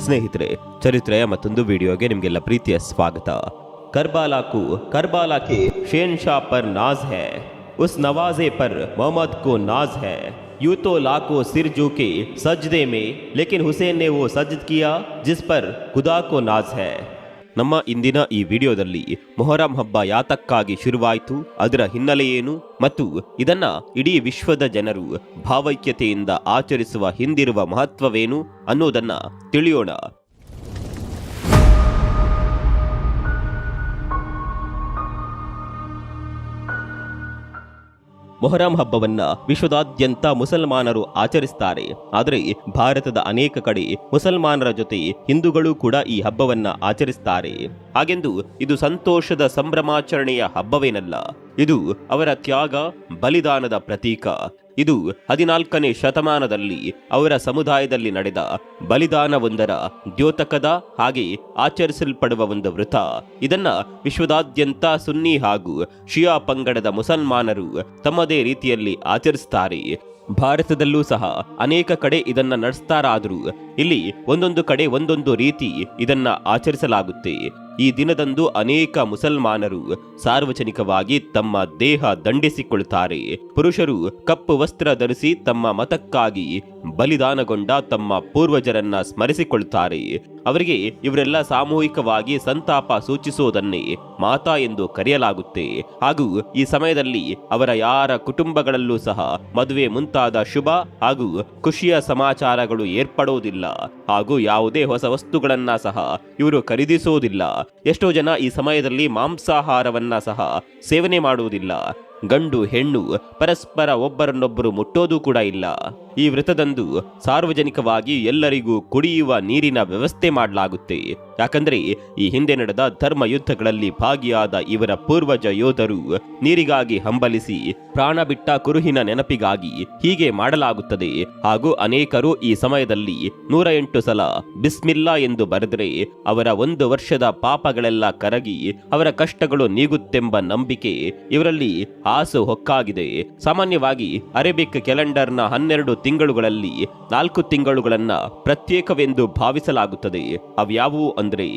ಸ್ನೇಹಿತರೆ, ಚರಿತ್ರೆಯ ಮತ್ತೊಂದು ವಿಡಿಯೋಗೆ ನಿಮಗೆಲ್ಲ ಪ್ರೀತಿಯ ಸ್ವಾಗತ. करबाला के शहंशाह पर नाज है, उस नवाजे पर मोहम्मद को नाज है. यूं तो लाखों सिर झुके सजदे में, लेकिन हुसैन ने वो सजद किया जिस पर खुदा को नाज है. ನಮ್ಮ ಇಂದಿನ ಈ ವಿಡಿಯೋದಲ್ಲಿ ಮೊಹರಂ ಹಬ್ಬ ಯಾತಕ್ಕಾಗಿ ಶುರುವಾಯಿತು, ಅದರ ಹಿನ್ನೆಲೆ ಏನು ಮತ್ತು ಇದನ್ನ ಇಡೀ ವಿಶ್ವದ ಜನರು ಭಾವೈಕ್ಯತೆಯಿಂದ ಆಚರಿಸುವ ಹಿಂದಿರುವ ಮಹತ್ವವೇನು ಅನ್ನೋದನ್ನ ತಿಳಿಯೋಣ. ಮೊಹರಂ ಹಬ್ಬವನ್ನ ವಿಶ್ವದಾದ್ಯಂತ ಮುಸಲ್ಮಾನರು ಆಚರಿಸ್ತಾರೆ. ಆದರೆ ಭಾರತದ ಅನೇಕ ಕಡೆ ಮುಸಲ್ಮಾನರ ಜೊತೆ ಹಿಂದೂಗಳು ಕೂಡ ಈ ಹಬ್ಬವನ್ನ ಆಚರಿಸ್ತಾರೆ. ಹಾಗೆಂದು ಇದು ಸಂತೋಷದ ಸಂಭ್ರಮಾಚರಣೆಯ ಹಬ್ಬವೇನಲ್ಲ, ಇದು ಅವರ ತ್ಯಾಗ ಬಲಿದಾನದ ಪ್ರತೀಕ. ಇದು 14ನೇ ಶತಮಾನದಲ್ಲಿ ಅವರ ಸಮುದಾಯದಲ್ಲಿ ನಡೆದ ಬಲಿದಾನವೊಂದರ ದ್ಯೋತಕದ ಹಾಗೆ ಆಚರಿಸಲ್ಪಡುವ ಒಂದು ವೃತ. ಇದನ್ನ ವಿಶ್ವದಾದ್ಯಂತ ಸುನ್ನಿ ಹಾಗೂ ಶಿಯಾ ಪಂಗಡದ ಮುಸಲ್ಮಾನರು ತಮ್ಮದೇ ರೀತಿಯಲ್ಲಿ ಆಚರಿಸ್ತಾರೆ. ಭಾರತದಲ್ಲೂ ಸಹ ಅನೇಕ ಕಡೆ ಇದನ್ನ ನಡೆಸ್ತಾರಾದರೂ ಇಲ್ಲಿ ಒಂದೊಂದು ಕಡೆ ಒಂದೊಂದು ರೀತಿ ಇದನ್ನ ಆಚರಿಸಲಾಗುತ್ತೆ. ಈ ದಿನದಂದು ಅನೇಕ ಮುಸಲ್ಮಾನರು ಸಾರ್ವಜನಿಕವಾಗಿ ತಮ್ಮ ದೇಹ ದಂಡಿಸಿಕೊಳ್ತಾರೆ. ಪುರುಷರು ಕಪ್ಪು ವಸ್ತ್ರ ಧರಿಸಿ ತಮ್ಮ ಮತಕ್ಕಾಗಿ ಬಲಿದಾನಗೊಂಡ ತಮ್ಮ ಪೂರ್ವಜರನ್ನ ಸ್ಮರಿಸಿಕೊಳ್ತಾರೆ. ಅವರಿಗೆ ಇವರೆಲ್ಲ ಸಾಮೂಹಿಕವಾಗಿ ಸಂತಾಪ ಸೂಚಿಸುವುದನ್ನೇ ಮಾತಾ ಎಂದು ಕರೆಯಲಾಗುತ್ತೆ. ಹಾಗೂ ಈ ಸಮಯದಲ್ಲಿ ಅವರ ಯಾರ ಕುಟುಂಬಗಳಲ್ಲೂ ಸಹ ಮದುವೆ ಮುಂತಾದ ಶುಭ ಹಾಗೂ ಖುಷಿಯ ಸಮಾಚಾರಗಳು ಏರ್ಪಡುವುದಿಲ್ಲ. ಹಾಗೂ ಯಾವುದೇ ಹೊಸ ವಸ್ತುಗಳನ್ನ ಸಹ ಇವರು ಖರೀದಿಸುವುದಿಲ್ಲ. ಎಷ್ಟೋ ಜನ ಈ ಸಮಯದಲ್ಲಿ ಮಾಂಸಾಹಾರವನ್ನ ಸಹ ಸೇವನೆ ಮಾಡುವುದಿಲ್ಲ. ಗಂಡು ಹೆಣ್ಣು ಪರಸ್ಪರ ಒಬ್ಬರನ್ನೊಬ್ಬರು ಮುಟ್ಟೋದು ಕೂಡ ಇಲ್ಲ. ಈ ವೃತದಂದು ಸಾರ್ವಜನಿಕವಾಗಿ ಎಲ್ಲರಿಗೂ ಕುಡಿಯುವ ನೀರಿನ ವ್ಯವಸ್ಥೆ ಮಾಡಲಾಗುತ್ತೆ. ಯಾಕಂದ್ರೆ ಈ ಹಿಂದೆ ನಡೆದ ಧರ್ಮ ಯುದ್ಧಗಳಲ್ಲಿ ಭಾಗಿಯಾದ ಇವರ ಪೂರ್ವಜ ಯೋಧರು ನೀರಿಗಾಗಿ ಹಂಬಲಿಸಿ ಪ್ರಾಣ ಬಿಟ್ಟ ಕುರುಹಿನ ನೆನಪಿಗಾಗಿ ಹೀಗೆ ಮಾಡಲಾಗುತ್ತದೆ. ಹಾಗೂ ಅನೇಕರು ಈ ಸಮಯದಲ್ಲಿ 108 ಸಲ ಬಿಸ್ಮಿಲ್ಲಾ ಎಂದು ಬರೆದರೆ ಅವರ 1 ವರ್ಷದ ಪಾಪಗಳೆಲ್ಲ ಕರಗಿ ಅವರ ಕಷ್ಟಗಳು ನೀಗುತ್ತೆಂಬ ನಂಬಿಕೆ ಇವರಲ್ಲಿ ಆಸು ಹೊಕ್ಕಾಗಿದೆ. ಸಾಮಾನ್ಯವಾಗಿ ಅರೇಬಿಕ್ ಕ್ಯಾಲೆಂಡರ್ನ 12 ತಿಂಗಳುಗಳಲ್ಲಿ 4 ತಿಂಗಳುಗಳನ್ನ ಪ್ರತ್ಯೇಕವೆಂದು ಭಾವಿಸಲಾಗುತ್ತದೆ. ಅವ್ಯಾವುವು ಅಂದ್ರೆ,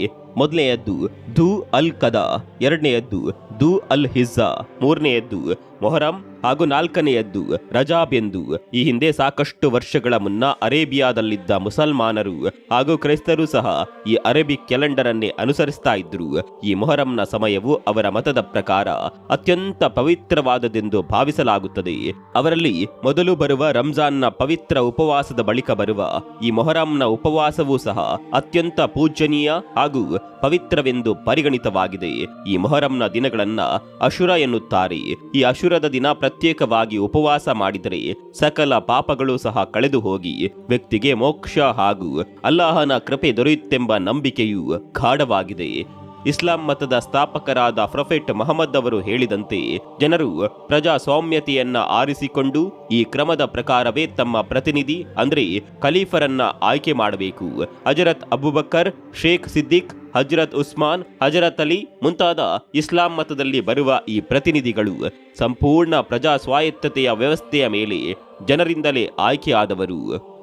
ಮೊದಲನೆಯದ್ದು ಧೂ ಅಲ್ ಕದಾ, ಎರಡನೆಯದ್ದು ಧೂ ಅಲ್ ಹಿಜ್ಜಾ, ಮೂರನೆಯದ್ದು ಮೊಹರಂ ಹಾಗೂ 4ನೆಯದ್ದು ರಜಾಬ್ ಎಂದು. ಈ ಹಿಂದೆ ಸಾಕಷ್ಟು ವರ್ಷಗಳ ಮುನ್ನ ಅರೇಬಿಯಾದಲ್ಲಿದ್ದ ಮುಸಲ್ಮಾನರು ಹಾಗೂ ಕ್ರೈಸ್ತರು ಸಹ ಈ ಅರೇಬಿಕ್ ಕ್ಯಾಲೆಂಡರ್ ಅನ್ನೇ ಅನುಸರಿಸ್ತಾ ಇದ್ರು. ಈ ಮೊಹರಂನ ಸಮಯವು ಅವರ ಮತದ ಪ್ರಕಾರ ಅತ್ಯಂತ ಪವಿತ್ರವಾದದೆಂದು ಭಾವಿಸಲಾಗುತ್ತದೆ. ಅವರಲ್ಲಿ ಮೊದಲು ಬರುವ ರಂಜಾನ್ನ ಪವಿತ್ರ ಉಪವಾಸದ ಬಳಿಕ ಬರುವ ಈ ಮೊಹರಂನ ಉಪವಾಸವೂ ಸಹ ಅತ್ಯಂತ ಪೂಜನೀಯ ಹಾಗೂ ಪವಿತ್ರವೆಂದು ಪರಿಗಣಿತವಾಗಿದೆ. ಈ ಮೊಹರಂನ ದಿನಗಳನ್ನ ಅಶುರ ಎನ್ನುತ್ತಾರೆ. ಈ ಅಶುರದ ದಿನ ಪ್ರತ್ಯೇಕವಾಗಿ ಉಪವಾಸ ಮಾಡಿದರೆ ಸಕಲ ಪಾಪಗಳು ಸಹ ಕಳೆದು ಹೋಗಿ ವ್ಯಕ್ತಿಗೆ ಮೋಕ್ಷ ಹಾಗೂ ಅಲ್ಲಾಹನ ಕೃಪೆ ದೊರೆಯುತ್ತೆಂಬ ನಂಬಿಕೆಯು ಗಾಢವಾಗಿದೆ. ಇಸ್ಲಾಂ ಮತದ ಸ್ಥಾಪಕರಾದ ಪ್ರೊಫೆಟ್ ಮಹಮ್ಮದ್ ಅವರು ಹೇಳಿದಂತೆ ಜನರು ಪ್ರಜಾಸ್ವಾಮ್ಯತೆಯನ್ನ ಆರಿಸಿಕೊಂಡು ಈ ಕ್ರಮದ ಪ್ರಕಾರವೇ ತಮ್ಮ ಪ್ರತಿನಿಧಿ ಅಂದ್ರೆ ಖಲೀಫರನ್ನ ಆಯ್ಕೆ ಮಾಡಬೇಕು. ಹಜರತ್ ಅಬೂಬಕರ್, ಶೇಖ್ ಸಿದ್ದಿಕ್, ಹಜರತ್ ಉಸ್ಮಾನ್, ಹಜರತ್ ಅಲಿ ಮುಂತಾದ ಇಸ್ಲಾಂ ಮತದಲ್ಲಿ ಬರುವ ಈ ಪ್ರತಿನಿಧಿಗಳು ಸಂಪೂರ್ಣ ಪ್ರಜಾ ಸ್ವಾಯತ್ತತೆಯ ವ್ಯವಸ್ಥೆಯ ಮೇಲೆ ಜನರಿಂದಲೇ ಆಯ್ಕೆಯಾದವರು.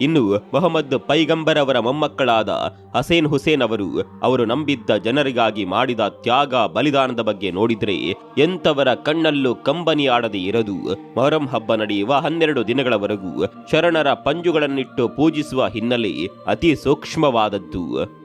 ಇನ್ನು ಮೊಹಮ್ಮದ್ ಪೈಗಂಬರ್ ಅವರ ಮೊಮ್ಮಕ್ಕಳಾದ ಹಸೇನ್ ಹುಸೇನ್ ಅವರು ನಂಬಿದ್ದ ಜನರಿಗಾಗಿ ಮಾಡಿದ ತ್ಯಾಗ ಬಲಿದಾನದ ಬಗ್ಗೆ ನೋಡಿದ್ರೆ ಎಂತವರ ಕಣ್ಣಲ್ಲೂ ಕಂಬನಿಯಾಡದೆ ಇರದು. ಮೊಹರಂ ಹಬ್ಬ ನಡೆಯುವ 12 ದಿನಗಳವರೆಗೂ ಶರಣರ ಪಂಜುಗಳನ್ನಿಟ್ಟು ಪೂಜಿಸುವ ಹಿನ್ನೆಲೆ ಅತಿ ಸೂಕ್ಷ್ಮವಾದದ್ದು.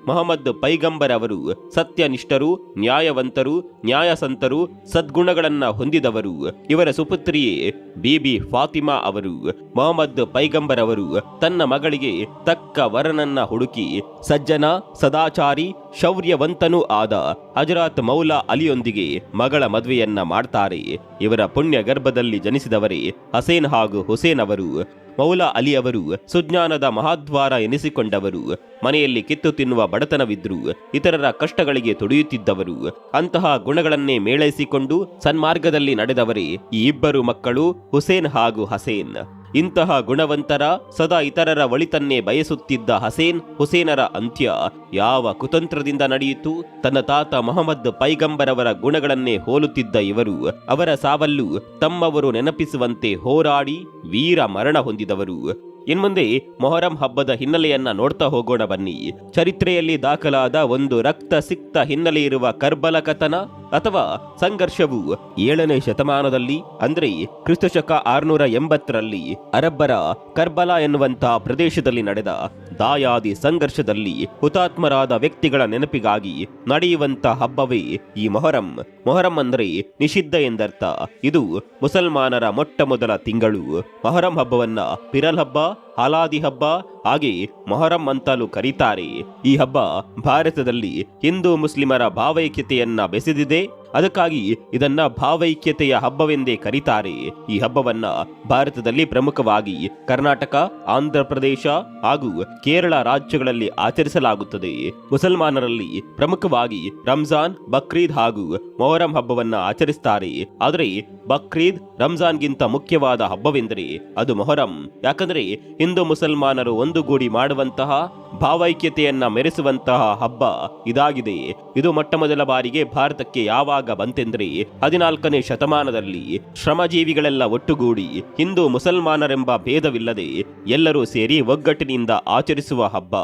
ಮೊಹಮ್ಮದ್ ಪೈಗಂಬರ್ ಅವರು ಸತ್ಯನಿಷ್ಠರು, ನ್ಯಾಯವಂತರು, ನ್ಯಾಯಸಂತರು, ಸದ್ಗುಣಗಳನ್ನ ಹೊಂದಿದವರು. ಇವರ ಸುಪುತ್ರಿಯೇ ಬೀಬಿ ಫಾತಿಮಾ ಅವರು. ಮೊಹಮ್ಮದ್ ಪೈಗಂಬರ್ ಅವರು ತನ್ನ ಮಗಳಿಗೆ ತಕ್ಕ ವರನನ್ನ ಹುಡುಕಿ ಸಜ್ಜನ, ಸದಾಚಾರಿ, ಶೌರ್ಯವಂತನೂ ಆದ ಹಜರತ್ ಮೌಲಾ ಅಲಿಯೊಂದಿಗೆ ಮಗಳ ಮದುವೆಯನ್ನ ಮಾಡ್ತಾರೆ. ಇವರ ಪುಣ್ಯ ಗರ್ಭದಲ್ಲಿ ಜನಿಸಿದವರೇ ಹಸೇನ್ ಹಾಗೂ ಹುಸೇನ್ ಅವರು. ಮೌಲಾ ಅಲಿ ಅವರು ಸುಜ್ಞಾನದ ಮಹಾದ್ವಾರ ಎನಿಸಿಕೊಂಡವರು. ಮನೆಯಲ್ಲಿ ಕಿತ್ತು ತಿನ್ನುವ ಬಡತನವಿದ್ರು ಇತರರ ಕಷ್ಟಗಳಿಗೆ ತುಡಿಯುತ್ತಿದ್ದವರು. ಅಂತಹ ಗುಣಗಳನ್ನೇ ಮೇಳೈಸಿಕೊಂಡು ಸನ್ಮಾರ್ಗದಲ್ಲಿ ನಡೆದವರೇ ಈ ಇಬ್ಬರು ಮಕ್ಕಳು ಹುಸೇನ್ ಹಾಗೂ ಹಸೇನ್. ಇಂತಹ ಗುಣವಂತರ ಸದಾ ಇತರರ ಒಳಿತನ್ನೇ ಬಯಸುತ್ತಿದ್ದ ಹುಸೇನರ ಅಂತ್ಯ ಯಾವ ಕುತಂತ್ರದಿಂದ ನಡೆಯಿತು? ತನ್ನ ತಾತ ಮೊಹಮ್ಮದ್ ಪೈಗಂಬರ್ ಅವರ ಗುಣಗಳನ್ನೇ ಹೋಲುತ್ತಿದ್ದ ಇವರು ಅವರ ಸಾವಲ್ಲೂ ತಮ್ಮವರು ನೆನಪಿಸುವಂತೆ ಹೋರಾಡಿ ವೀರ ಮರಣ ಹೊಂದಿದವರು. ಇನ್ಮುಂದೆ ಮೊಹರಂ ಹಬ್ಬದ ಹಿನ್ನೆಲೆಯನ್ನ ನೋಡ್ತಾ ಹೋಗೋಣ ಬನ್ನಿ. ಚರಿತ್ರೆಯಲ್ಲಿ ದಾಖಲಾದ ಒಂದು ರಕ್ತ ಸಿಕ್ತ ಹಿನ್ನೆಲೆ ಇರುವ ಕರ್ಬಲ ಕಥನ ಅಥವಾ ಸಂಘರ್ಷವು 7ನೇ ಶತಮಾನದಲ್ಲಿ ಅಂದ್ರೆ ಕ್ರಿಸ್ತಶಕ 680ರಲ್ಲಿ ಅರಬ್ಬರ ಕರ್ಬಲಾ ಎನ್ನುವಂತಹ ಪ್ರದೇಶದಲ್ಲಿ ನಡೆದ ದಾಯಾದಿ ಸಂಘರ್ಷದಲ್ಲಿ ಹುತಾತ್ಮರಾದ ವ್ಯಕ್ತಿಗಳ ನೆನಪಿಗಾಗಿ ನಡೆಯುವಂತ ಹಬ್ಬವೇ ಈ ಮೊಹರಂ. ಮೊಹರಂ ಅಂದ್ರೆ ನಿಷಿದ್ಧ ಎಂದರ್ಥ. ಇದು ಮುಸಲ್ಮಾನರ ಮೊಟ್ಟ ಮೊದಲ ತಿಂಗಳು. ಮೊಹರಂ ಹಬ್ಬವನ್ನ ಪಿರಲ್ ಹಬ್ಬ, ಹಾಲಾದಿ ಹಬ್ಬ ಹಾಗೆ ಮೊಹರಂ ಅಂತಲೂ ಕರೀತಾರೆ. ಈ ಹಬ್ಬ ಭಾರತದಲ್ಲಿ ಹಿಂದೂ ಮುಸ್ಲಿಮರ ಭಾವೈಕ್ಯತೆಯನ್ನ ಬೆಸೆದಿದೆ. ಅದಕ್ಕಾಗಿ ಇದನ್ನ ಭಾವೈಕ್ಯತೆಯ ಹಬ್ಬವೆಂದೇ ಕರೀತಾರೆ. ಈ ಹಬ್ಬವನ್ನ ಭಾರತದಲ್ಲಿ ಪ್ರಮುಖವಾಗಿ ಕರ್ನಾಟಕ, ಆಂಧ್ರ ಪ್ರದೇಶ ಹಾಗೂ ಕೇರಳ ರಾಜ್ಯಗಳಲ್ಲಿ ಆಚರಿಸಲಾಗುತ್ತದೆ. ಮುಸಲ್ಮಾನರಲ್ಲಿ ಪ್ರಮುಖವಾಗಿ ರಂಜಾನ್, ಬಕ್ರೀದ್ ಹಾಗೂ ಮೊಹರಂ ಹಬ್ಬವನ್ನ ಆಚರಿಸ್ತಾರೆ. ಆದರೆ ಬಕ್ರೀದ್ ರಂಜಾನ್ಗಿಂತ ಮುಖ್ಯವಾದ ಹಬ್ಬವೆಂದರೆ ಅದು ಮೊಹರಂ. ಯಾಕಂದ್ರೆ ಹಿಂದೂ ಮುಸಲ್ಮಾನರು ಒಂದುಗೂಡಿ ಮಾಡುವಂತಹ ಭಾವೈಕ್ಯತೆಯನ್ನ ಮೆರೆಸುವಂತಹ ಹಬ್ಬ ಇದಾಗಿದೆ. ಇದು ಮೊಟ್ಟ ಮೊದಲ ಬಾರಿಗೆ ಭಾರತಕ್ಕೆ ಯಾವಾಗ ಬಂತೆಂದ್ರೆ 14ನೇ ಶತಮಾನದಲ್ಲಿ. ಶ್ರಮಜೀವಿಗಳೆಲ್ಲ ಒಟ್ಟುಗೂಡಿ ಹಿಂದೂ ಮುಸಲ್ಮಾನರೆಂಬ ಭೇದವಿಲ್ಲದೆ ಎಲ್ಲರೂ ಸೇರಿ ಒಗ್ಗಟ್ಟಿನಿಂದ ಆಚರಿಸುವ ಹಬ್ಬ.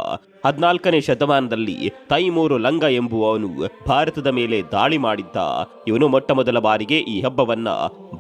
14ನೇ ಶತಮಾನದಲ್ಲಿ ತೈಮೂರು ಲಂಗ ಎಂಬುವವನು ಭಾರತದ ಮೇಲೆ ದಾಳಿ ಮಾಡಿದ್ದ. ಇವನು ಮೊಟ್ಟ ಮೊದಲ ಬಾರಿಗೆ ಈ ಹಬ್ಬವನ್ನ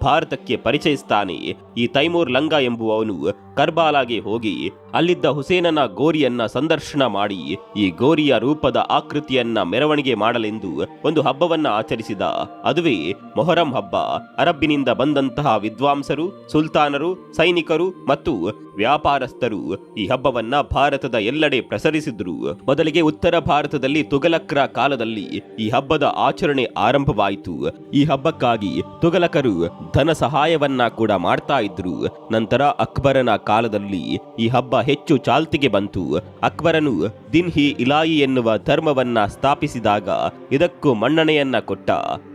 ಭಾರತಕ್ಕೆ ಪರಿಚಯಿಸ್ತಾನೆ. ಈ ತೈಮೂರ್ ಲಂಗ ಎಂಬುವವನು ಕರ್ಬಾಲಾಗೆ ಹೋಗಿ ಅಲ್ಲಿದ್ದ ಹುಸೇನನ ಗೋರಿಯನ್ನ ಸಂದರ್ಶನ ಮಾಡಿ ಈ ಗೋರಿಯ ರೂಪದ ಆಕೃತಿಯನ್ನ ಮೆರವಣಿಗೆ ಮಾಡಲೆಂದು ಒಂದು ಹಬ್ಬವನ್ನ ಆಚರಿಸಿದ. ಅದುವೇ ಮೊಹರಂ ಹಬ್ಬ. ಅರಬ್ಬಿನಿಂದ ಬಂದಂತಹ ವಿದ್ವಾಂಸರು, ಸುಲ್ತಾನರು, ಸೈನಿಕರು ಮತ್ತು ವ್ಯಾಪಾರಸ್ಥರು ಈ ಹಬ್ಬವನ್ನ ಭಾರತದ ಎಲ್ಲೆಡೆ ಪ್ರಸರಿಸಿದ್ರು. ಮೊದಲಿಗೆ ಉತ್ತರ ಭಾರತದಲ್ಲಿ ತುಘಲಕ್ರ ಕಾಲದಲ್ಲಿ ಈ ಹಬ್ಬದ ಆಚರಣೆ ಆರಂಭವಾಯಿತು. ಈ ಹಬ್ಬಕ್ಕಾಗಿ ತುಘಲಕರು ಧನ ಸಹಾಯವನ್ನ ಕೂಡ ಮಾಡ್ತಾ ಇದ್ರು. ನಂತರ ಅಕ್ಬರನ ಕಾಲದಲ್ಲಿ ಈ ಹಬ್ಬ ಹೆಚ್ಚು ಚಾಲ್ತಿಗೆ ಬಂತು. ಅಕ್ಬರನು ದಿನ್ ಹಿ ಇಲಾಯಿ ಎನ್ನುವ ಧರ್ಮವನ್ನ ಸ್ಥಾಪಿಸಿದಾಗ ಇದಕ್ಕೂ ಮನ್ನಣೆಯನ್ನ ಕೊಟ್ಟ.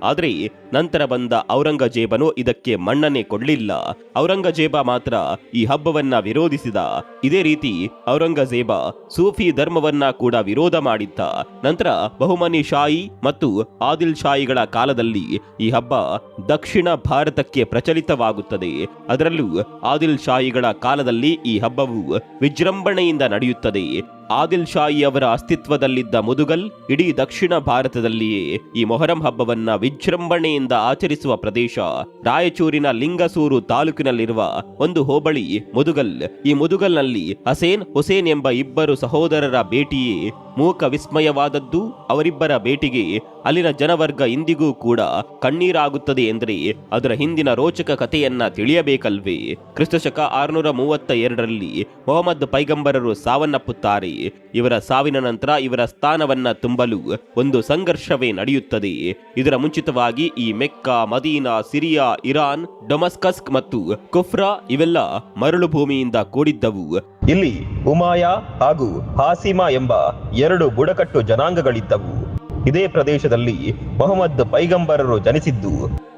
ಆದ್ರೆ ನಂತರ ಬಂದ ಔರಂಗಜೇಬನು ಇದಕ್ಕೆ ಮನ್ನಣೆ ಕೊಡಲಿಲ್ಲ. ಔರಂಗಜೇಬ ಮಾತ್ರ ಈ ಹಬ್ಬವನ್ನ ವಿರೋಧಿಸಿದ. ಇದೇ ರೀತಿ ಔರಂಗಜೇಬ ಸೂಫಿ ಧರ್ಮವನ್ನ ಕೂಡ ವಿರೋಧ ಮಾಡಿದ್ದ. ನಂತರ ಬಹುಮನಿ ಶಾಹಿ ಮತ್ತು ಆದಿಲ್ ಶಾಹಿಗಳ ಕಾಲದಲ್ಲಿ ಈ ಹಬ್ಬ ದಕ್ಷಿಣ ಭಾರತಕ್ಕೆ ಪ್ರಚಲಿತವಾಗುತ್ತದೆ. ಅದರಲ್ಲೂ ಆದಿಲ್ ಶಾಹಿಗಳ ಕಾಲದಲ್ಲಿ ಈ ಹಬ್ಬವು ವಿಜೃಂಭಣೆಯಿಂದ ನಡೆಯುತ್ತದೆ. ಆದಿಲ್ ಶಾಹಿ ಅವರ ಅಸ್ತಿತ್ವದಲ್ಲಿದ್ದ ಮುದುಗಲ್ ಇಡೀ ದಕ್ಷಿಣ ಭಾರತದಲ್ಲಿಯೇ ಈ ಮೊಹರಂ ಹಬ್ಬವನ್ನ ವಿಜೃಂಭಣೆಯಿಂದ ಆಚರಿಸುವ ಪ್ರದೇಶ. ರಾಯಚೂರಿನ ಲಿಂಗಸೂರು ತಾಲೂಕಿನಲ್ಲಿರುವ ಒಂದು ಹೋಬಳಿ ಮುದುಗಲ್. ಈ ಮುದುಗಲ್ನಲ್ಲಿ ಹಸೇನ್, ಹುಸೇನ್ ಎಂಬ ಇಬ್ಬರು ಸಹೋದರರ ಭೇಟಿಯೇ ಮೂಕ ವಿಸ್ಮಯವಾದದ್ದು. ಅವರಿಬ್ಬರ ಭೇಟಿಗೆ ಅಲ್ಲಿನ ಜನವರ್ಗ ಇಂದಿಗೂ ಕೂಡ ಕಣ್ಣೀರಾಗುತ್ತದೆ ಎಂದರೆ ಅದರ ಹಿಂದಿನ ರೋಚಕ ಕಥೆಯನ್ನ ತಿಳಿಯಬೇಕಲ್ವೇ. ಕ್ರಿಸ್ತಶಕ 632ರಲ್ಲಿ ಮೊಹಮ್ಮದ್ ಪೈಗಂಬರರು ಸಾವನ್ನಪ್ಪುತ್ತಾರೆ. ಇವರ ಸಾವಿನ ನಂತರ ಇವರ ಸ್ಥಾನವನ್ನ ತುಂಬಲು ಒಂದು ಸಂಘರ್ಷವೇ ನಡೆಯುತ್ತದೆ. ಇದರ ಮುಂಚಿತವಾಗಿ ಈ ಮೆಕ್ಕಾ, ಮದೀನಾ, ಸಿರಿಯಾ, ಇರಾನ್, ಡೊಮಸ್ಕಸ್ ಮತ್ತು ಕುಫ್ರಾ ಇವೆಲ್ಲ ಮರಳು ಭೂಮಿಯಿಂದ ಕೂಡಿದ್ದವು. ಇಲ್ಲಿ ಉಮಾಯಾ ಹಾಗೂ ಹಾಸಿಮಾ ಎಂಬ 2 ಬುಡಕಟ್ಟು ಜನಾಂಗಗಳಿದ್ದವು. ಇದೇ ಪ್ರದೇಶದಲ್ಲಿ ಮೊಹಮ್ಮದ್ ಪೈಗಂಬರರು ಜನಿಸಿದ್ದು.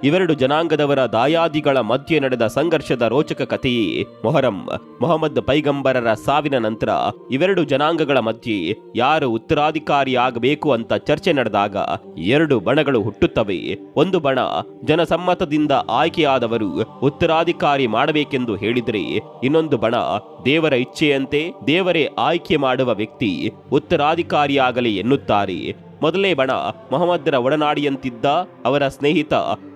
ಇವೆರಡು ಜನಾಂಗದವರ ದಾಯಾದಿಗಳ ಮಧ್ಯೆ ನಡೆದ ಸಂಘರ್ಷದ ರೋಚಕ ಕಥೆಯೇ ಮೊಹರಂ. ಮೊಹಮ್ಮದ್ ಪೈಗಂಬರರ ಸಾವಿನ ನಂತರ ಇವೆರಡು ಜನಾಂಗಗಳ ಮಧ್ಯೆ ಯಾರು ಉತ್ತರಾಧಿಕಾರಿಯಾಗಬೇಕು ಅಂತ ಚರ್ಚೆ ನಡೆದಾಗ 2 ಬಣಗಳು ಹುಟ್ಟುತ್ತವೆ. ಒಂದು ಬಣ ಜನಸಮ್ಮತದಿಂದ ಆಯ್ಕೆಯಾದವರು ಉತ್ತರಾಧಿಕಾರಿ ಮಾಡಬೇಕೆಂದು ಹೇಳಿದರೆ, ಇನ್ನೊಂದು ಬಣ ದೇವರ ಇಚ್ಛೆಯಂತೆ ದೇವರೇ ಆಯ್ಕೆ ಮಾಡುವ ವ್ಯಕ್ತಿ ಉತ್ತರಾಧಿಕಾರಿಯಾಗಲಿ ಎನ್ನುತ್ತಾರೆ. ಮೊದಲೇ ಬಣ ಮೊಹಮ್ಮದರ ಒಡನಾಡಿಯಂತಿದ್ದ ಅವರ ಸ್ನೇಹಿತ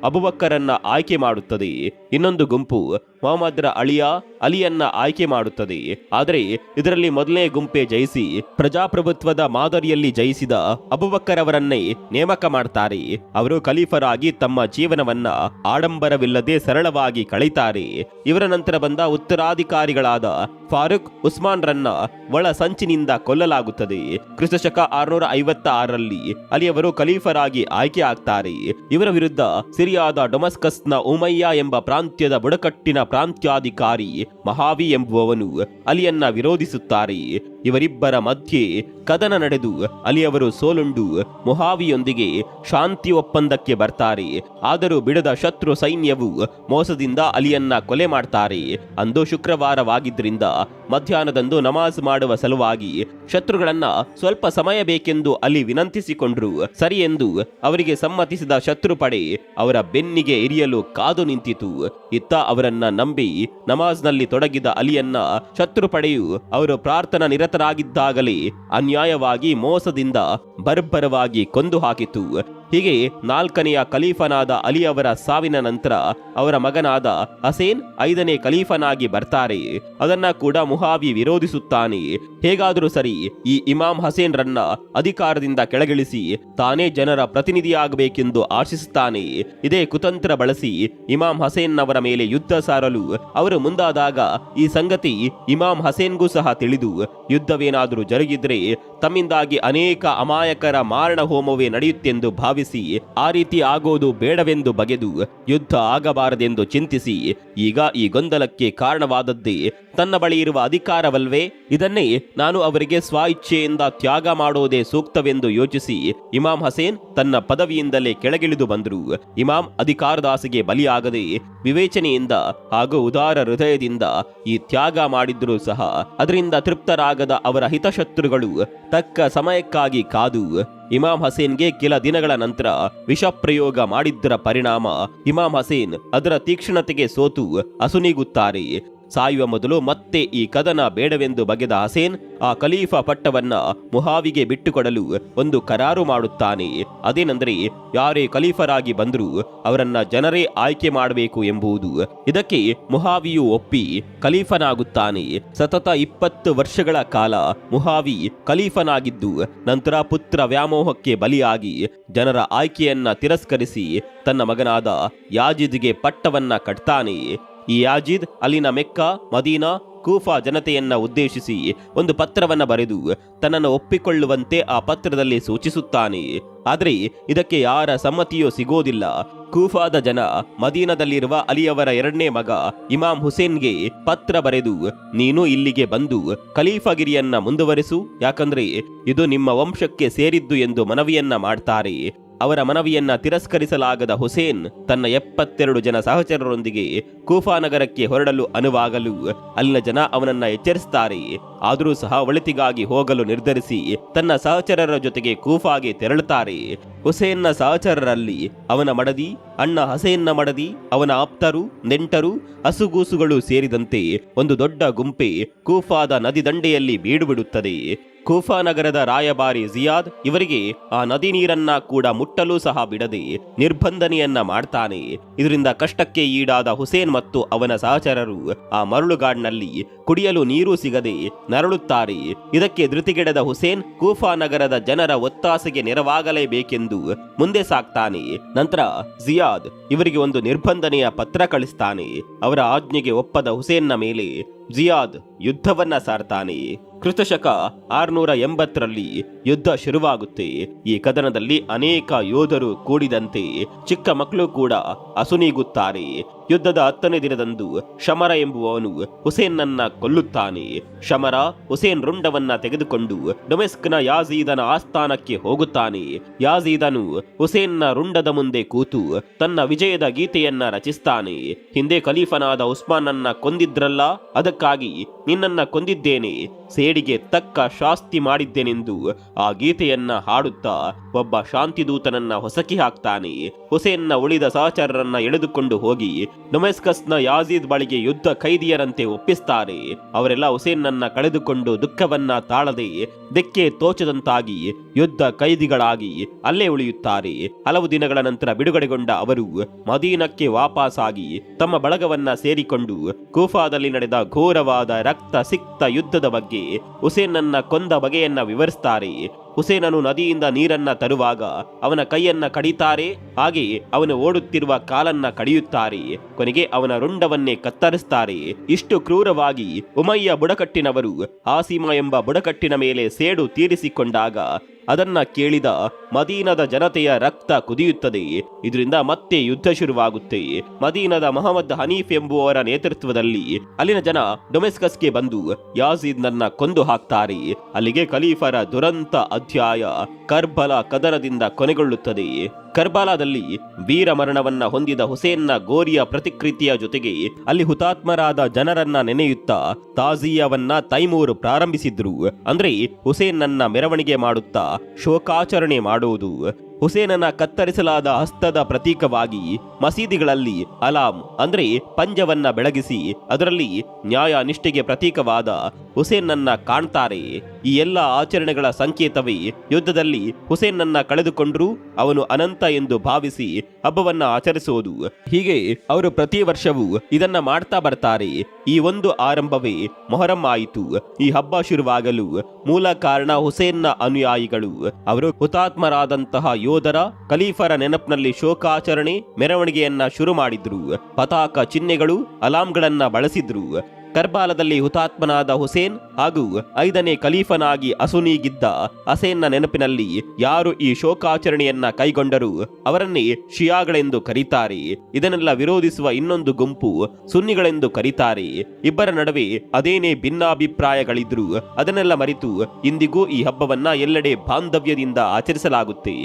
ಅಬುಬಕ್ಕರನ್ನ ಆಯ್ಕೆ ಮಾಡುತ್ತದೆ. ಇನ್ನೊಂದು ಗುಂಪು ಮೊಹಮ್ಮದರ ಅಳಿಯ ಅಲಿಯನ್ನ ಆಯ್ಕೆ ಮಾಡುತ್ತದೆ. ಆದರೆ ಇದರಲ್ಲಿ ಮೊದಲನೇ ಗುಂಪೆ ಜಯಿಸಿ ಪ್ರಜಾಪ್ರಭುತ್ವದ ಮಾದರಿಯಲ್ಲಿ ಜಯಿಸಿದ ಅಬುಬಕ್ಕರ್ ಅವರನ್ನೇ ನೇಮಕ ಮಾಡ್ತಾರೆ. ಅವರು ಖಲೀಫರಾಗಿ ತಮ್ಮ ಜೀವನವನ್ನ ಆಡಂಬರವಿಲ್ಲದೆ ಸರಳವಾಗಿ ಕಳೀತಾರೆ. ಇವರ ನಂತರ ಬಂದ ಉತ್ತರಾಧಿಕಾರಿಗಳಾದ ಫಾರೂಕ್, ಉಸ್ಮಾನ್ ರನ್ನ ಒಳ ಸಂಚಿನಿಂದ ಕೊಲ್ಲಲಾಗುತ್ತದೆ. ಕ್ರಿಸ್ತಶಕ 656ರಲ್ಲಿ ಅಲಿಯವರು ಖಲೀಫರಾಗಿ ಆಯ್ಕೆ ಆಗ್ತಾರೆ. ಇವರ ವಿರುದ್ಧ ಸಿರಿಯಾದ ಡೊಮಸ್ಕಸ್ನ ಉಮಯ್ಯ ಎಂಬ ಪ್ರಾಂತ್ಯದ ಬುಡಕಟ್ಟಿನ ಪ್ರಾಂತ್ಯಾಧಿಕಾರಿ ಮಹಾವಿ ಎಂಬುವವನು ಅಲಿಯನ್ನ ವಿರೋಧಿಸುತ್ತಾರೆ. ಇವರಿಬ್ಬರ ಮಧ್ಯೆ ಕದನ ನಡೆದು ಅಲಿಯವರು ಸೋಲುಂಡು ಮುಹಾವಿಯೊಂದಿಗೆ ಶಾಂತಿ ಒಪ್ಪಂದಕ್ಕೆ ಬರ್ತಾರೆ. ಆದರೂ ಬಿಡದ ಶತ್ರು ಸೈನ್ಯವು ಮೋಸದಿಂದ ಅಲಿಯನ್ನ ಕೊಲೆ ಮಾಡ್ತಾರೆ. ಅಂದು ಶುಕ್ರವಾರವಾಗಿದ್ದರಿಂದ ಮಧ್ಯಾಹ್ನದಂದು ನಮಾಜ್ ಮಾಡುವ ಸಲುವಾಗಿ ಶತ್ರುಗಳನ್ನ ಸ್ವಲ್ಪ ಸಮಯ ಬೇಕೆಂದು ಅಲಿ ವಿನಂತಿಸಿಕೊಂಡ್ರು. ಸರಿ ಎಂದು ಅವರಿಗೆ ಸಮ್ಮತಿಸಿದ ಶತ್ರು ಪಡೆ ಅವರ ಬೆನ್ನಿಗೆ ಇರಿಯಲು ಕಾದು ನಿಂತಿತು. ಇತ್ತ ಅವರನ್ನ ನಂಬಿ ನಮಾಜ್ನಲ್ಲಿ ತೊಡಗಿದ ಅಲಿಯನ್ನ ಶತ್ರುಪಡೆಯು ಅವರು ಪ್ರಾರ್ಥನಾ ನಿರತರಾಗಿದ್ದಾಗಲೇ ಅನ್ಯಾಯವಾಗಿ ಮೋಸದಿಂದ ಬರ್ಬರವಾಗಿ ಕೊಂದು ಹಾಕಿತು. ಹೀಗೆ 4ನೇ ಖಲೀಫನಾದ ಅಲಿ ಅವರ ಸಾವಿನ ನಂತರ ಅವರ ಮಗನಾದ ಹಸೇನ್ 5ನೇ ಖಲೀಫನಾಗಿ ಬರ್ತಾರೆ. ಅದನ್ನ ಕೂಡ ಮುಹಾವಿ ವಿರೋಧಿಸುತ್ತಾನೆ. ಹೇಗಾದರೂ ಸರಿ ಈ ಇಮಾಮ್ ಹಸೇನ್ ರನ್ನ ಅಧಿಕಾರದಿಂದ ಕೆಳಗಿಳಿಸಿ ತಾನೇ ಜನರ ಪ್ರತಿನಿಧಿಯಾಗಬೇಕೆಂದು ಆಶಿಸುತ್ತಾನೆ. ಇದೇ ಕುತಂತ್ರ ಬಳಸಿ ಇಮಾಮ್ ಹಸೇನ್ ಅವರ ಮೇಲೆ ಯುದ್ಧ ಸಾರಲು ಅವರು ಮುಂದಾದಾಗ ಈ ಸಂಗತಿ ಇಮಾಮ್ ಹಸೇನ್ಗೂ ಸಹ ತಿಳಿದು ಯುದ್ಧವೇನಾದರೂ ಜರುಗಿದ್ರೆ ತಮ್ಮಿಂದಾಗಿ ಅನೇಕ ಅಮಾಯಕರ ಮಾರಣ ಹೋಮವೇ ನಡೆಯುತ್ತೆಂದು ಭಾವಿಸಿ ಆ ರೀತಿ ಆಗೋದು ಬೇಡವೆಂದು ಬಗೆದು ಯುದ್ಧ ಆಗಬಾರದೆಂದು ಚಿಂತಿಸಿ ಈಗ ಈ ಗೊಂದಲಕ್ಕೆ ಕಾರಣವಾದದ್ದೇ ತನ್ನ ಬಳಿ ಇರುವ ಅಧಿಕಾರವಲ್ವೇ, ಇದನ್ನೇ ನಾನು ಅವರಿಗೆ ಸ್ವ ಇಚ್ಛೆಯಿಂದ ತ್ಯಾಗ ಮಾಡೋದೇ ಸೂಕ್ತವೆಂದು ಯೋಚಿಸಿ ಇಮಾಮ್ ಹಸೇನ್ ತನ್ನ ಪದವಿಯಿಂದಲೇ ಕೆಳಗಿಳಿದು ಬಂದರು. ಇಮಾಮ್ ಅಧಿಕಾರದಾಸೆಗೆ ಬಲಿಯಾಗದೆ ವಿವೇಚನೆಯಿಂದ ಹಾಗೂ ಉದಾರ ಹೃದಯದಿಂದ ಈ ತ್ಯಾಗ ಮಾಡಿದ್ರೂ ಸಹ ಅದರಿಂದ ತೃಪ್ತರಾಗದ ಅವರ ಹಿತಶತ್ರುಗಳು ತಕ್ಕ ಸಮಯಕ್ಕಾಗಿ ಕಾದು ಇಮಾಮ್ ಹಸೇನ್ಗೆ ಕೆಲ ದಿನಗಳ ನಂತರ ವಿಷಪ್ರಯೋಗ ಮಾಡಿದ್ದರ ಪರಿಣಾಮ ಇಮಾಮ್ ಹಸೇನ್ ಅದರ ತೀಕ್ಷ್ಣತೆಗೆ ಸೋತು ಅಸುನೀಗುತ್ತಾರೆ. ಸಾಯುವ ಮೊದಲು ಮತ್ತೆ ಈ ಕದನ ಬೇಡವೆಂದು ಬಗೆದ ಹಸೇನ್ ಆ ಖಲೀಫಾ ಪಟ್ಟವನ್ನ ಮುಹಾವಿಗೆ ಬಿಟ್ಟುಕೊಡಲು ಒಂದು ಕರಾರು ಮಾಡುತ್ತಾನೆ. ಅದೇನೆಂದರೆ ಯಾರೇ ಖಲೀಫರಾಗಿ ಬಂದರೂ ಅವರನ್ನ ಜನರೇ ಆಯ್ಕೆ ಮಾಡಬೇಕು ಎಂಬುದು. ಇದಕ್ಕೆ ಮುಹಾವಿಯು ಒಪ್ಪಿ ಖಲೀಫನಾಗುತ್ತಾನೆ. ಸತತ 20 ವರ್ಷಗಳ ಕಾಲ ಮುಹಾವಿ ಖಲೀಫನಾಗಿದ್ದು ನಂತರ ಪುತ್ರ ವ್ಯಾಮೋಹಕ್ಕೆ ಬಲಿಯಾಗಿ ಜನರ ಆಯ್ಕೆಯನ್ನ ತಿರಸ್ಕರಿಸಿ ತನ್ನ ಮಗನಾದ ಯಾಜಿದ್ಗೆ ಪಟ್ಟವನ್ನ ಕಟ್ತಾನೆ. ಈ ಯಾಜಿದ್ ಅಲ್ಲಿನ ಮೆಕ್ಕಾ, ಮದೀನಾ, ಕೂಫಾ ಜನತೆಯನ್ನ ಉದ್ದೇಶಿಸಿ ಒಂದು ಪತ್ರವನ್ನ ಬರೆದು ತನ್ನನ್ನು ಒಪ್ಪಿಕೊಳ್ಳುವಂತೆ ಆ ಪತ್ರದಲ್ಲಿ ಸೂಚಿಸುತ್ತಾನೆ. ಆದರೆ ಇದಕ್ಕೆ ಯಾರ ಸಮ್ಮತಿಯೂ ಸಿಗೋದಿಲ್ಲ. ಕೂಫಾದ ಜನ ಮದೀನದಲ್ಲಿರುವ ಅಲಿಯವರ 2ನೇ ಮಗ ಇಮಾಮ್ ಹುಸೇನ್ಗೆ ಪತ್ರ ಬರೆದು ನೀನು ಇಲ್ಲಿಗೆ ಬಂದು ಖಲೀಫಾಗಿರಿಯನ್ನ ಮುಂದುವರಿಸು, ಯಾಕಂದ್ರೆ ಇದು ನಿಮ್ಮ ವಂಶಕ್ಕೆ ಸೇರಿದ್ದು ಎಂದು ಮನವಿಯನ್ನ ಮಾಡ್ತಾರೆ. ಅವರ ಮನವಿಯನ್ನ ತಿರಸ್ಕರಿಸಲಾಗದ ಹುಸೇನ್ ತನ್ನ 72 ಜನ ಸಹಚರರೊಂದಿಗೆ ಕೂಫಾ ನಗರಕ್ಕೆ ಹೊರಡಲು ಅನುವಾಗಲು ಅಲ್ಲಿನ ಜನ ಅವನನ್ನ ಎಚ್ಚರಿಸುತ್ತಾರೆ. ಆದರೂ ಸಹ ಒಳಿತಿಗಾಗಿ ಹೋಗಲು ನಿರ್ಧರಿಸಿ ತನ್ನ ಸಹಚರರ ಜೊತೆಗೆ ಕೂಫಾಗೆ ತೆರಳುತ್ತಾರೆ. ಹುಸೇನ್ನ ಸಹಚರರಲ್ಲಿ ಅವನ ಮಡದಿ, ಅಣ್ಣ ಹಸೇನ್ನ ಮಡದಿ, ಅವನ ಆಪ್ತರು, ನೆಂಟರು, ಹಸುಗೂಸುಗಳು ಸೇರಿದಂತೆ ಒಂದು ದೊಡ್ಡ ಗುಂಪೆ ಕೂಫಾದ ನದಿ ದಂಡೆಯಲ್ಲಿ ಬೀಡುಬಿಡುತ್ತದೆ. ಕೂಫಾ ನಗರದ ರಾಯಭಾರಿ ಜಿಯಾದ್ ಇವರಿಗೆ ಆ ನದಿ ನೀರನ್ನ ಕೂಡ ಮುಟ್ಟಲು ಸಹ ಬಿಡದೆ ನಿರ್ಬಂಧನೆಯನ್ನ ಮಾಡ್ತಾನೆ. ಇದರಿಂದ ಕಷ್ಟಕ್ಕೆ ಈಡಾದ ಹುಸೇನ್ ಮತ್ತು ಅವನ ಸಹಚರರು ಆ ಮರಳುಗಾಡಿನಲ್ಲಿ ಕುಡಿಯಲು ನೀರು ಸಿಗದೆ ನರಳುತ್ತಾರೆ. ಇದಕ್ಕೆ ಧೃತಿಗೆಡದ ಹುಸೇನ್ ಕೂಫಾ ನಗರದ ಜನರ ಒತ್ತಾಸೆಗೆ ನೆರವಾಗಲೇಬೇಕೆಂದು ಮುಂದೆ ಸಾಕ್ತಾನೆ. ನಂತರ ಜಿಯಾದ್ ಇವರಿಗೆ ಒಂದು ನಿರ್ಬಂಧನೆಯ ಪತ್ರ ಕಳಿಸ್ತಾನೆ. ಅವರ ಆಜ್ಞೆಗೆ ಒಪ್ಪದ ಹುಸೇನ್ನ ಮೇಲೆ ಜಿಯಾದ್ ಯುದ್ಧವನ್ನ ಸಾರ್ತಾನೆ. ಕ್ರಿಸ್ತಶಕ 680ರಲ್ಲಿ ಯುದ್ಧ ಶುರುವಾಗುತ್ತೆ. ಈ ಕದನದಲ್ಲಿ ಅನೇಕ ಯೋಧರು ಕೂಡಿದಂತೆ ಚಿಕ್ಕ ಮಕ್ಕಳು ಕೂಡ ಅಸುನೀಗುತ್ತಾರೆ. ಯುದ್ಧದ 10ನೇ ದಿನದಂದು ಶಮರ ಎಂಬುವವನು ಹುಸೇನ್ನನ್ನ ಕೊಲ್ಲುತ್ತಾನೆ. ಶಮರ ಹುಸೇನ್ ರುಂಡವನ್ನ ತೆಗೆದುಕೊಂಡು ಡೊಮೆಸ್ಕ್ನ ಯಾಜೀದನ ಆಸ್ಥಾನಕ್ಕೆ ಹೋಗುತ್ತಾನೆ. ಯಾಜೀದನು ಹುಸೇನ್ನ ರುಂಡದ ಮುಂದೆ ಕೂತು ತನ್ನ ವಿಜಯದ ಗೀತೆಯನ್ನ ರಚಿಸ್ತಾನೆ. ಹಿಂದೆ ಖಲೀಫನಾದ ಉಸ್ಮಾನನ್ನ ಕೊಂದಿದ್ರಲ್ಲ, ಅದಕ್ಕಾಗಿ ನಿನ್ನನ್ನ ಕೊಂದಿದ್ದೇನೆ, ಸೇಡಿಗೆ ತಕ್ಕ ಶಾಸ್ತಿ ಮಾಡಿದ್ದೇನೆಂದು ಆ ಗೀತೆಯನ್ನ ಹಾಡುತ್ತಾ ಒಬ್ಬ ಶಾಂತಿದೂತನನ್ನ ಹೊಸಕಿ ಹಾಕ್ತಾನೆ. ಹುಸೇನ್ನ ಉಳಿದ ಸಹಚರರನ್ನ ಎಳೆದುಕೊಂಡು ಹೋಗಿ ಡೊಮೆಸ್ಕಸ್ನ ಯಾಜೀದ್ ಬಳಿಗೆ ಯುದ್ಧ ಖೈದಿಯರಂತೆ ಒಪ್ಪಿಸ್ತಾರೆ. ಅವರೆಲ್ಲ ಹುಸೇನ್ನನ್ನ ಕಳೆದುಕೊಂಡು ದುಃಖವನ್ನ ತಾಳದೆ ದಿಕ್ಕೆ ತೋಚದಂತಾಗಿ ಯುದ್ಧ ಖೈದಿಗಳಾಗಿ ಅಲ್ಲೇ ಉಳಿಯುತ್ತಾರೆ. ಹಲವು ದಿನಗಳ ನಂತರ ಬಿಡುಗಡೆಗೊಂಡ ಅವರು ಮದೀನಕ್ಕೆ ವಾಪಸ್ಸಾಗಿ ತಮ್ಮ ಬಳಗವನ್ನ ಸೇರಿಕೊಂಡು ಕೂಫಾದಲ್ಲಿ ನಡೆದ ಘೋರವಾದ ರಕ್ತ ಸಿಕ್ತ ಯುದ್ಧದ ಬಗ್ಗೆ ಹುಸೇನ್ನನ್ನ ಕೊಂದ ಬಗೆಯನ್ನ ವಿವರಿಸ್ತಾರೆ. ಹುಸೇನನು ನದಿಯಿಂದ ನೀರನ್ನ ತರುವಾಗ ಅವನ ಕೈಯನ್ನ ಕಡಿತಾರೆ, ಹಾಗೆ ಅವನು ಓಡುತ್ತಿರುವ ಕಾಲನ್ನ ಕಡಿಯುತ್ತಾರೆ. ಕೊನೆಗೆ ಅವನ ರುಂಡವನ್ನೇ ಕತ್ತರಿಸ್ತಾರೆ. ಇಷ್ಟು ಕ್ರೂರವಾಗಿ ಉಮಯ್ಯ ಬುಡಕಟ್ಟಿನವರು ಆಸೀಮ ಎಂಬ ಬುಡಕಟ್ಟಿನ ಮೇಲೆ ಸೇಡು ತೀರಿಸಿಕೊಂಡಾಗ ಅದನ್ನ ಕೇಳಿದ ಮದೀನದ ಜನತೆಯ ರಕ್ತ ಕುದಿಯುತ್ತದೆ. ಇದರಿಂದ ಮತ್ತೆ ಯುದ್ಧ ಶುರುವಾಗುತ್ತೆ. ಮದೀನದ ಮೊಹಮ್ಮದ್ ಹನೀಫ್ ಎಂಬುವವರ ನೇತೃತ್ವದಲ್ಲಿ ಅಲ್ಲಿನ ಜನ ಡೊಮೆಸ್ಕಸ್ಗೆ ಬಂದು ಯಾಜೀದ್ನನ್ನ ಕೊಂದು ಹಾಕ್ತಾರೆ. ಅಲ್ಲಿಗೆ ಖಲೀಫರ ದುರಂತ ಅಧ್ಯಾಯ ಕರ್ಬಲ ಕದನದಿಂದ ಕೊನೆಗೊಳ್ಳುತ್ತದೆ. ಕರ್ಬಾಲಾದಲ್ಲಿ ವೀರ ಮರಣವನ್ನ ಹೊಂದಿದ ಹುಸೇನ್ನ ಗೋರಿಯ ಪ್ರತಿಕೃತಿಯ ಜೊತೆಗೆ ಅಲ್ಲಿ ಹುತಾತ್ಮರಾದ ಜನರನ್ನ ನೆನೆಯುತ್ತಾ ತಾಜಿಯವನ್ನ ತೈಮೂರ್ ಪ್ರಾರಂಭಿಸಿದ್ರು. ಅಂದ್ರೆ ಹುಸೇನ್ನನ್ನ ಮೆರವಣಿಗೆ ಮಾಡುತ್ತಾ ಶೋಕಾಚರಣೆ ಮಾಡುವುದು. ಹುಸೇನನ ಕತ್ತರಿಸಲಾದ ಹಸ್ತದ ಪ್ರತೀಕವಾಗಿ ಮಸೀದಿಗಳಲ್ಲಿ ಅಲಾಂ ಅಂದ್ರೆ ಪಂಜವನ್ನ ಬೆಳಗಿಸಿ ಅದರಲ್ಲಿ ನ್ಯಾಯ ನಿಷ್ಠೆಗೆ ಪ್ರತೀಕವಾದ ಹುಸೇನ್ನನ್ನ ಕಾಣ್ತಾರೆ. ಈ ಎಲ್ಲ ಆಚರಣೆಗಳ ಸಂಕೇತವೇ ಯುದ್ಧದಲ್ಲಿ ಹುಸೇನ್ನನ್ನ ಕಳೆದುಕೊಂಡ್ರೂ ಅವನು ಅನಂತ ಎಂದು ಭಾವಿಸಿ ಹಬ್ಬವನ್ನ ಆಚರಿಸುವುದು. ಹೀಗೆ ಅವರು ಪ್ರತಿ ವರ್ಷವೂ ಇದನ್ನ ಮಾಡ್ತಾ ಬರ್ತಾರೆ. ಈ ಒಂದು ಆರಂಭವೇ ಮೊಹರಂ ಆಯಿತು. ಈ ಹಬ್ಬ ಶುರುವಾಗಲು ಮೂಲ ಕಾರಣ ಹುಸೇನ್ನ ಅನುಯಾಯಿಗಳು ಅವರು ಹುತಾತ್ಮರಾದಂತಹ ಯೋಧರ ಖಲೀಫರ ನೆನಪಿನಲ್ಲಿ ಶೋಕಾಚರಣೆ ಮೆರವಣಿಗೆಯನ್ನ ಶುರು ಮಾಡಿದ್ರು. ಪತಾಕ ಚಿಹ್ನೆಗಳು ಅಲಾಂಗಳನ್ನ ಬಳಸಿದ್ರು. ಕರ್ಬಾಲದಲ್ಲಿ ಹುತಾತ್ಮನಾದ ಹುಸೇನ್ ಹಾಗೂ 5ನೇ ಖಲೀಫನಾಗಿ ಅಸುನೀಗಿದ್ದ ಹಸೇನ್ನ ನೆನಪಿನಲ್ಲಿ ಯಾರು ಈ ಶೋಕಾಚರಣೆಯನ್ನ ಕೈಗೊಂಡರು ಅವರನ್ನೇ ಶಿಯಾಗಳೆಂದು ಕರೀತಾರೆ. ಇದನ್ನೆಲ್ಲ ವಿರೋಧಿಸುವ ಇನ್ನೊಂದು ಗುಂಪು ಸುನ್ನಿಗಳೆಂದು ಕರೀತಾರೆ. ಇಬ್ಬರ ನಡುವೆ ಅದೇನೇ ಭಿನ್ನಾಭಿಪ್ರಾಯಗಳಿದ್ರು ಅದನ್ನೆಲ್ಲ ಮರೆತು ಇಂದಿಗೂ ಈ ಹಬ್ಬವನ್ನ ಎಲ್ಲೆಡೆ ಬಾಂಧವ್ಯದಿಂದ ಆಚರಿಸಲಾಗುತ್ತೆ.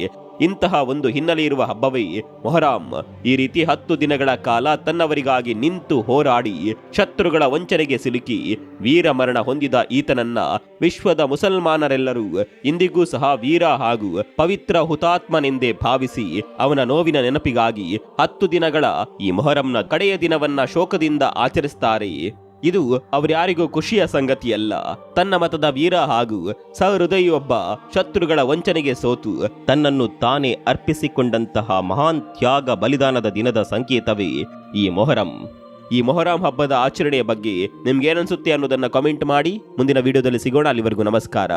ಇಂತಹ ಒಂದು ಹಿನ್ನೆಲೆ ಇರುವ ಹಬ್ಬವೇ ಮೊಹರಂ. ಈ ರೀತಿ 10 ದಿನಗಳ ಕಾಲ ತನ್ನವರಿಗಾಗಿ ನಿಂತು ಹೋರಾಡಿ ಶತ್ರುಗಳ ವಂಚನೆಗೆ ಸಿಲುಕಿ ವೀರ ಮರಣ ಹೊಂದಿದ ಈತನನ್ನ ವಿಶ್ವದ ಮುಸಲ್ಮಾನರೆಲ್ಲರೂ ಇಂದಿಗೂ ಸಹ ವೀರ ಹಾಗೂ ಪವಿತ್ರ ಹುತಾತ್ಮನೆಂದೇ ಭಾವಿಸಿ ಅವನ ನೋವಿನ ನೆನಪಿಗಾಗಿ 10 ದಿನಗಳ ಈ ಮೊಹರಂನ ಕಡೆಯ ದಿನವನ್ನ ಶೋಕದಿಂದ ಆಚರಿಸ್ತಾರೆ. ಇದು ಅವರ್ಯಾರಿಗೂ ಖುಷಿಯ ಸಂಗತಿಯಲ್ಲ. ತನ್ನ ಮತದ ವೀರ ಹಾಗೂ ಸಹೃದಯಿಯೊಬ್ಬ ಶತ್ರುಗಳ ವಂಚನೆಗೆ ಸೋತು ತನ್ನನ್ನು ತಾನೇ ಅರ್ಪಿಸಿಕೊಂಡಂತಹ ಮಹಾನ್ ತ್ಯಾಗ ಬಲಿದಾನದ ದಿನದ ಸಂಕೇತವೇ ಈ ಮೊಹರಂ. ಈ ಮೊಹರಂ ಹಬ್ಬದ ಆಚರಣೆಯ ಬಗ್ಗೆ ನಿಮ್ಗೇನನ್ಸುತ್ತೆ ಅನ್ನೋದನ್ನ ಕಾಮೆಂಟ್ ಮಾಡಿ. ಮುಂದಿನ ವಿಡಿಯೋದಲ್ಲಿ ಸಿಗೋಣ. ಅಲ್ಲಿವರೆಗೂ ನಮಸ್ಕಾರ.